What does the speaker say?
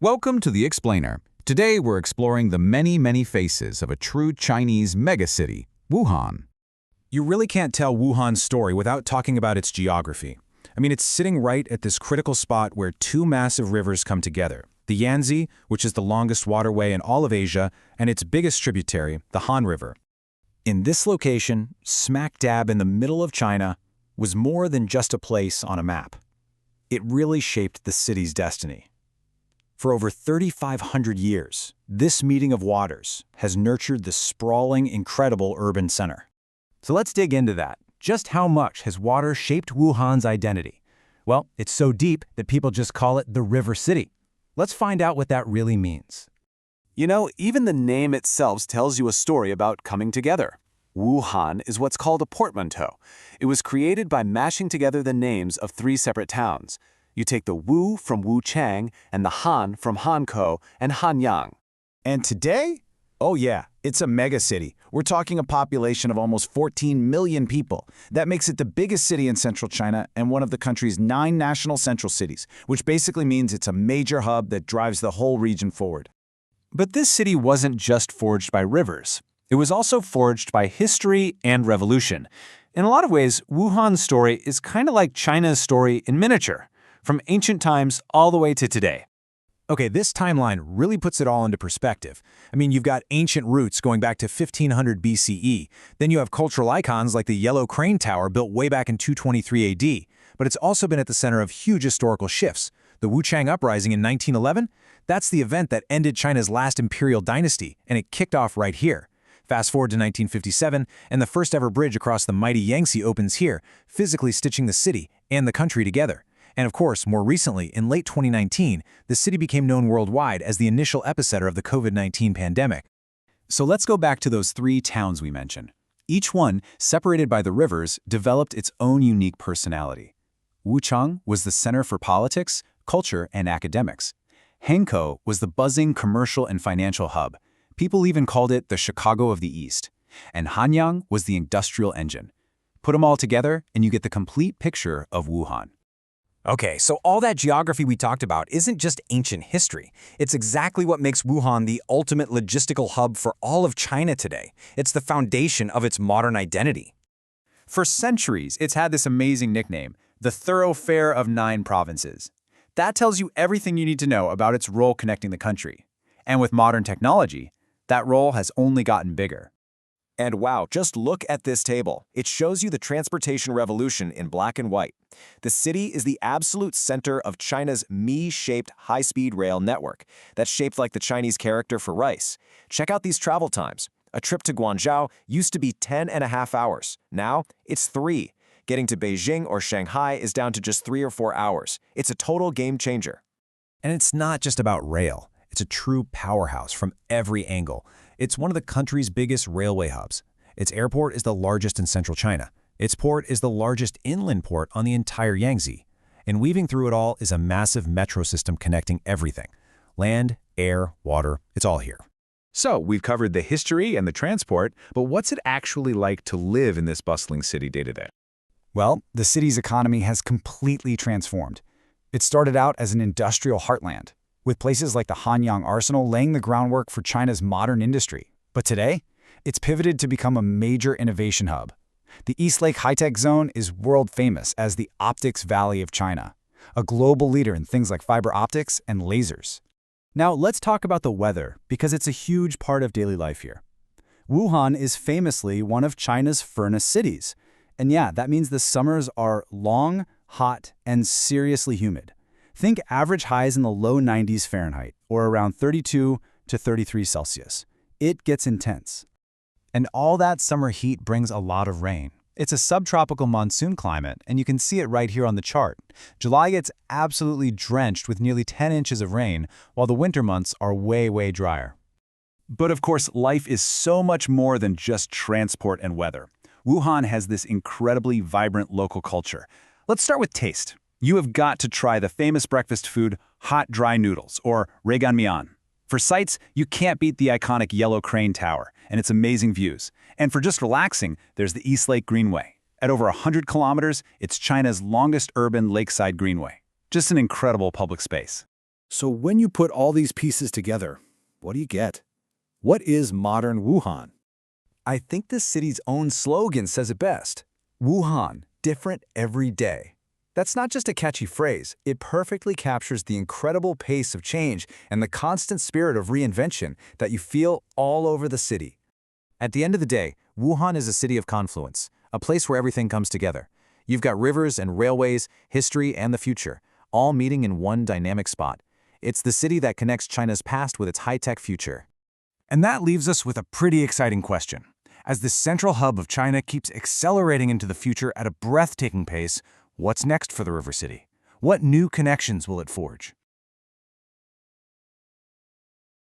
Welcome to The Explainer. Today we're exploring the many faces of a true Chinese megacity, Wuhan. You really can't tell Wuhan's story without talking about its geography. It's sitting right at this critical spot where two massive rivers come together. The Yangtze, which is the longest waterway in all of Asia, and its biggest tributary, the Han River. In this location, smack dab in the middle of China, was more than just a place on a map. It really shaped the city's destiny. For over 3,500 years, this meeting of waters has nurtured the sprawling, incredible urban center. So let's dig into that. Just how much has water shaped Wuhan's identity? Well, it's so deep that people just call it the River City. Let's find out what that really means. Even the name itself tells you a story about coming together. Wuhan is what's called a portmanteau. It was created by mashing together the names of three separate towns. You take the Wu from Wuchang and the Han from Hankou and Hanyang. And today? Oh yeah, it's a megacity. We're talking a population of almost 14 million people. That makes it the biggest city in central China and one of the country's 9 national central cities, which basically means it's a major hub that drives the whole region forward. But this city wasn't just forged by rivers. It was also forged by history and revolution. In a lot of ways, Wuhan's story is kind of like China's story in miniature, from ancient times all the way to today. Okay, this timeline really puts it all into perspective. You've got ancient roots going back to 1500 BCE. Then you have cultural icons like the Yellow Crane Tower built way back in 223 AD. But it's also been at the center of huge historical shifts. The Wuchang Uprising in 1911? That's the event that ended China's last imperial dynasty, and it kicked off right here. Fast forward to 1957, and the first ever bridge across the mighty Yangtze opens here, physically stitching the city and the country together. And of course, more recently, in late 2019, the city became known worldwide as the initial epicenter of the COVID-19 pandemic. So let's go back to those 3 towns we mentioned. Each one, separated by the rivers, developed its own unique personality. Wuchang was the center for politics, culture, and academics. Hankou was the buzzing commercial and financial hub. People even called it the Chicago of the East. And Hanyang was the industrial engine. Put them all together, and you get the complete picture of Wuhan. Okay, so all that geography we talked about isn't just ancient history. It's exactly what makes Wuhan the ultimate logistical hub for all of China today. It's the foundation of its modern identity. For centuries, it's had this amazing nickname, the Thoroughfare of 9 Provinces. That tells you everything you need to know about its role connecting the country. And with modern technology, that role has only gotten bigger. And wow, just look at this table. It shows you the transportation revolution in black and white. The city is the absolute center of China's Mi-shaped high-speed rail network that's shaped like the Chinese character for rice. Check out these travel times. A trip to Guangzhou used to be 10.5 hours. Now, it's 3. Getting to Beijing or Shanghai is down to just 3 or 4 hours. It's a total game changer. And it's not just about rail. It's a true powerhouse from every angle. It's one of the country's biggest railway hubs. Its airport is the largest in central China. Its port is the largest inland port on the entire Yangtze. And weaving through it all is a massive metro system connecting everything. Land, air, water, it's all here. So, we've covered the history and the transport, but what's it actually like to live in this bustling city day to day? Well, the city's economy has completely transformed. It started out as an industrial heartland, with places like the Hanyang Arsenal laying the groundwork for China's modern industry. But today, it's pivoted to become a major innovation hub. The East Lake High-Tech Zone is world-famous as the Optics Valley of China, a global leader in things like fiber optics and lasers. Now, let's talk about the weather, because it's a huge part of daily life here. Wuhan is famously one of China's furnace cities. And yeah, that means the summers are long, hot, and seriously humid. Think average highs in the low 90s Fahrenheit, or around 32 to 33 Celsius. It gets intense. And all that summer heat brings a lot of rain. It's a subtropical monsoon climate, and you can see it right here on the chart. July gets absolutely drenched with nearly 10 inches of rain, while the winter months are way drier. But of course, life is so much more than just transport and weather. Wuhan has this incredibly vibrant local culture. Let's start with taste. You have got to try the famous breakfast food, hot dry noodles, or reiganmian. For sights, you can't beat the iconic Yellow Crane Tower and its amazing views. And for just relaxing, there's the East Lake Greenway. At over 100 kilometers, it's China's longest urban lakeside greenway. Just an incredible public space. So when you put all these pieces together, what do you get? What is modern Wuhan? I think the city's own slogan says it best. Wuhan, different every day. That's not just a catchy phrase. It perfectly captures the incredible pace of change and the constant spirit of reinvention that you feel all over the city. At the end of the day, Wuhan is a city of confluence, a place where everything comes together. You've got rivers and railways, history and the future, all meeting in one dynamic spot. It's the city that connects China's past with its high-tech future. And that leaves us with a pretty exciting question. As the central hub of China keeps accelerating into the future at a breathtaking pace, what's next for the River City? What new connections will it forge?